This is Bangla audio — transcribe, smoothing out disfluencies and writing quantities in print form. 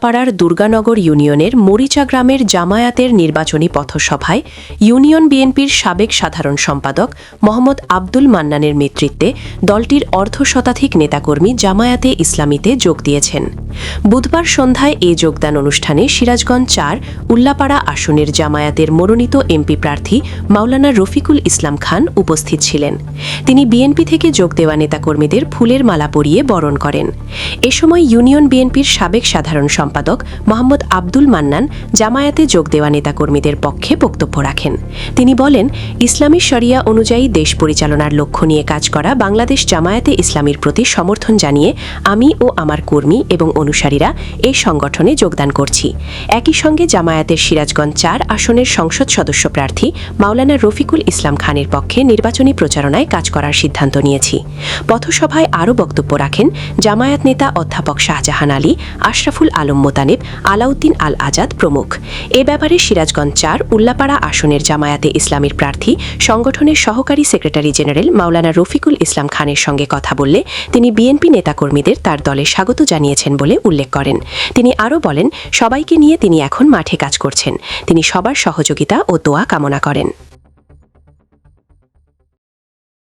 পাড়ার দুর্গানগর ইউনিয়নের মরিচা গ্রামের জামায়াতের নির্বাচনী পথসভায় ইউনিয়ন বিএনপির সাবেক সাধারণ সম্পাদক মোহাম্মদ আব্দুল মান্নানের নেতৃত্বে দলটির অর্ধশতাধিক নেতাকর্মী জামায়াতে ইসলামীতে যোগ দিয়েছেন। বুধবার সন্ধ্যায় এ যোগদান অনুষ্ঠানে সিরাজগঞ্জ ৪ উল্লাপাড়া আসনের জামায়াতের মনোনীত এমপি প্রার্থী মাওলানা রফিকুল ইসলাম খান উপস্থিত ছিলেন। তিনি বিএনপি থেকে যোগ দেওয়া নেতাকর্মীদের ফুলের মালা পরিয়ে বরণ করেন। এ সময় ইউনিয়ন বিএনপির সাবেক সাধারণ সম্পাদক মোহাম্মদ আব্দুল মান্নান জামায়াতে যোগ দেওয়া নেতাকর্মীদের পক্ষে বক্তব্য রাখেন। তিনি বলেন, ইসলামী শরিয়া অনুযায়ী দেশ পরিচালনার লক্ষ্য নিয়ে কাজ করা বাংলাদেশ জামায়াতে ইসলামীর প্রতি সমর্থন জানিয়ে আমি ও আমার কর্মী এবং অনুসারীরা এই সংগঠনে যোগদান করছি। একই সঙ্গে জামায়াতের সিরাজগঞ্জ ৪ আসনের সংসদ সদস্য প্রার্থী মাওলানা রফিকুল ইসলাম খানের পক্ষে নির্বাচনী প্রচারণায় কাজ করার সিদ্ধান্ত নিয়েছি। পথসভায় আরও বক্তব্য রাখেন জামায়াত নেতা অধ্যাপক শাহজাহান আলী, আশরাফুল আলম মোতানেব, আলাউদ্দিন আল আজাদ প্রমুখ। এ ব্যাপারে সিরাজগঞ্জ ৪ উল্লাপাড়া আসনের জামায়াতে ইসলামীর প্রার্থী সংগঠনের সহকারী সেক্রেটারি জেনারেল মাওলানা রফিকুল ইসলাম খানের সঙ্গে কথা বললে তিনি বিএনপি নেতাকর্মীদের তার দলে স্বাগত জানিয়েছেন বলে উল্লেখ করেন। তিনি আরও বলেন, সবাইকে নিয়ে তিনি এখন মাঠে কাজ করছেন। তিনি সবার সহযোগিতা ও দোয়া কামনা করেন।